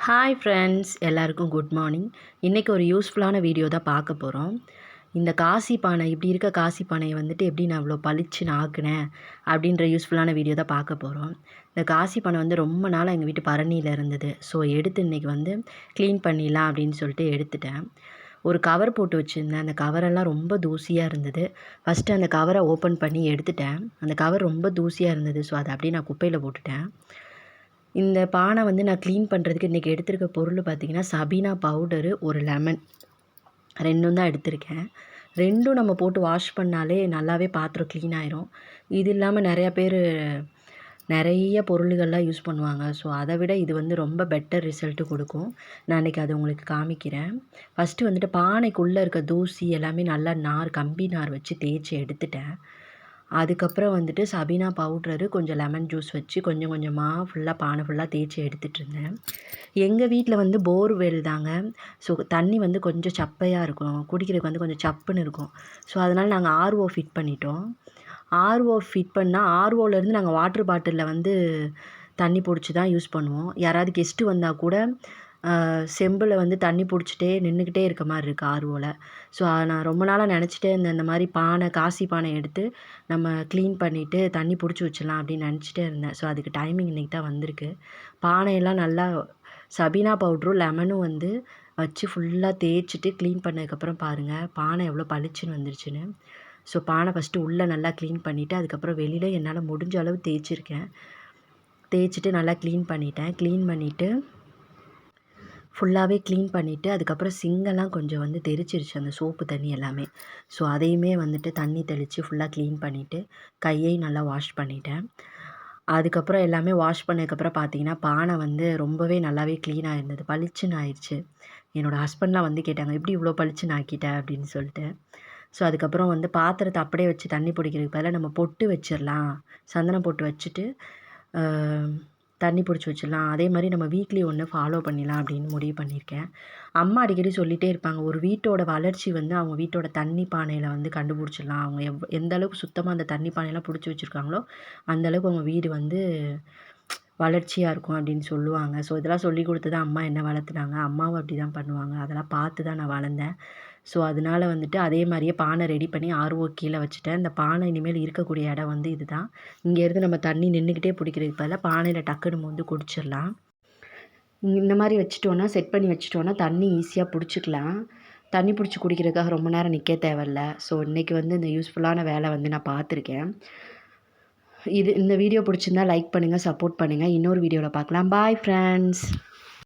Hi friends, எல்லாருக்கும் good morning. இன்றைக்கி ஒரு யூஸ்ஃபுல்லான வீடியோ தான் பார்க்க போகிறோம். இந்த காசி பானை, இப்படி இருக்க காசி பானையை வந்துட்டு எப்படி நான் இவ்வளோ பளிச்சுன்னு ஆக்குனேன் அப்படின்ற யூஸ்ஃபுல்லான வீடியோ தான் பார்க்க போகிறோம். இந்த காசி பானை வந்து ரொம்ப நாளாக எங்கள் வீட்டு பரணியில் இருந்தது. ஸோ எடுத்து இன்றைக்கி வந்து க்ளீன் பண்ணிடலாம் அப்படின்னு சொல்லிட்டு எடுத்துட்டேன். ஒரு கவர் போட்டு வச்சுருந்தேன். அந்த கவரெல்லாம் ரொம்ப தூசியாக இருந்தது. ஃபஸ்ட்டு அந்த கவரை ஓப்பன் பண்ணி எடுத்துட்டேன். அந்த கவர் ரொம்ப தூசியாக இருந்தது. ஸோ அதை அப்படியே நான் குப்பையில் போட்டுட்டேன். இந்த பானை வந்து நான் க்ளீன் பண்ணுறதுக்கு இன்றைக்கி எடுத்திருக்க பொருள் பார்த்திங்கன்னா, சபீனா பவுடரு, ஒரு லெமன், 2ம் தான் எடுத்திருக்கேன். 2ம் நம்ம போட்டு வாஷ் பண்ணாலே நல்லாவே பாத்திரம் க்ளீன் ஆயிரும். இது இல்லாமல் நிறைய பொருள்கள்லாம் யூஸ் பண்ணுவாங்க. ஸோ அதை விட இது வந்து ரொம்ப பெட்டர் ரிசல்ட்டு கொடுக்கும். நான் இன்றைக்கி அதை உங்களுக்கு காமிக்கிறேன். ஃபஸ்ட்டு வந்துட்டு பானைக்குள்ளே இருக்க தூசி எல்லாமே நல்லா கம்பி நார் வச்சு தேய்ச்சி எடுத்துட்டேன். அதுக்கப்புறம் வந்துட்டு சபீனா பவுட்ரு, கொஞ்சம் லெமன் ஜூஸ் வச்சு கொஞ்சம் கொஞ்சமாக ஃபுல்லாக பானை ஃபுல்லாக தேய்ச்சி எடுத்துகிட்ருந்தேன். எங்கள் வீட்டில் வந்து போர்வெல் தாங்க. ஸோ தண்ணி வந்து கொஞ்சம் சப்பையாக இருக்கும், குடிக்கிறதுக்கு வந்து கொஞ்சம் சப்புன்னு இருக்கும். ஸோ அதனால் நாங்கள் ஆர்ஓ ஃபிட் பண்ணிட்டோம். ஆர்ஓ ஃபிட் பண்ணால் ஆர்ஓலேருந்து நாங்கள் வாட்ரு பாட்டிலில் வந்து தண்ணி பிடிச்சி தான் யூஸ் பண்ணுவோம். யாராவது கெஸ்ட்டு வந்தால் கூட செம்பில் வந்து தண்ணி பிடிச்சிட்டே நின்றுக்கிட்டே இருக்க மாதிரி இருக்குது ஆர்ஓவில். ஸோ நான் ரொம்ப நாளாக நினச்சிட்டே இருந்தேன், இந்த மாதிரி பானை, காசி பானை எடுத்து நம்ம க்ளீன் பண்ணிவிட்டு தண்ணி பிடிச்சி வச்சிடலாம் அப்படின்னு நினச்சிட்டே இருந்தேன். ஸோ அதுக்கு டைமிங் இன்றைக்கி தான் வந்திருக்கு. பானையெல்லாம் நல்லா சபீனா பவுட்ரும் லெமனும் வந்து வச்சு ஃபுல்லாக தேய்ச்சிட்டு க்ளீன் பண்ணதுக்கப்புறம் பாருங்கள் பானை எவ்வளோ பளிச்சுன்னு வந்துருச்சுன்னு. ஸோ பானை ஃபஸ்ட்டு உள்ளே நல்லா க்ளீன் பண்ணிவிட்டு, அதுக்கப்புறம் வெளியில் என்னால் முடிஞ்ச அளவு தேய்ச்சிருக்கேன். தேய்ச்சிட்டு நல்லா க்ளீன் பண்ணிவிட்டு ஃபுல்லாகவே க்ளீன் பண்ணிவிட்டு, அதுக்கப்புறம் சிங்கெல்லாம் கொஞ்சம் வந்து தெறிச்சிருச்சு அந்த சோப்பு தண்ணி எல்லாமே. ஸோ அதையுமே வந்துட்டு தண்ணி தெளித்து ஃபுல்லாக க்ளீன் பண்ணிவிட்டு கையையும் நல்லா வாஷ் பண்ணிட்டேன். அதுக்கப்புறம் எல்லாமே வாஷ் பண்ணதுக்கப்புறம் பார்த்தீங்கன்னா, பானை வந்து ரொம்பவே நல்லாவே க்ளீனாக இருந்தது, பளிச்சுன்னு ஆயிடுச்சு. என்னோடய ஹஸ்பண்ட்லாம் வந்து கேட்டாங்க, எப்படி இவ்வளோ பளிச்சுன்னு ஆக்கிட்ட அப்படின்னு சொல்லிட்டு. ஸோ அதுக்கப்புறம் வந்து பாத்திரத்தை அப்படியே வச்சு தண்ணி பிடிக்கிறதுக்கு பதிலாக நம்ம பொட்டு வச்சிடலாம், சந்தனம் பொட்டு வச்சுட்டு தண்ணி பிடிச்சி வச்சிடலாம். அதே மாதிரி நம்ம வீக்லி ஒன்று ஃபாலோ பண்ணிடலாம் அப்படின்னு முடிவு பண்ணியிருக்கேன். அம்மா அடிக்கடி சொல்லிகிட்டே இருப்பாங்க, ஒரு வீட்டோட வளர்ச்சி வந்து அவங்க வீட்டோட தண்ணி பானையில் வந்து கண்டுபிடிச்சிடலாம். அவங்க எந்த அளவுக்கு சுத்தமாக அந்த தண்ணி பானையெல்லாம் பிடிச்சி வச்சுருக்காங்களோ அந்தளவுக்கு அவங்க வீடு வந்து வளர்ச்சியாக இருக்கும் அப்படின்னு சொல்லுவாங்க. ஸோ இதெல்லாம் சொல்லி கொடுத்து தான் அம்மா என்ன வளர்த்துனாங்க. அம்மாவும் அப்படி தான் பண்ணுவாங்க. அதெல்லாம் பார்த்து தான் நான் வளர்ந்தேன். ஸோ அதனால் வந்துட்டு அதே மாதிரியே பானை ரெடி பண்ணி ஆர்ஓ கீழே வச்சுட்டேன். இந்த பானை இனிமேல் இருக்கக்கூடிய இடம் வந்து இது தான். இங்கேருந்து நம்ம தண்ணி நின்றுக்கிட்டே பிடிக்கிறதுக்கு பதிலாக பானையில் டக்குன்னு வந்து குடிச்சிடலாம். இந்த மாதிரி வச்சுட்டோன்னா, செட் பண்ணி வச்சுட்டோன்னா தண்ணி ஈஸியாக பிடிச்சிக்கலாம். தண்ணி பிடிச்சி குடிக்கிறதுக்காக ரொம்ப நேரம் நிற்க தேவையில்ல. ஸோ இன்றைக்கி வந்து இந்த யூஸ்ஃபுல்லான வேலை வந்து நான் பார்த்துருக்கேன். இந்த வீடியோ பிடிச்சிருந்தா லைக் பண்ணுங்கள், சப்போர்ட் பண்ணுங்கள். இன்னொரு வீடியோவில் பார்க்கலாம். Bye friends.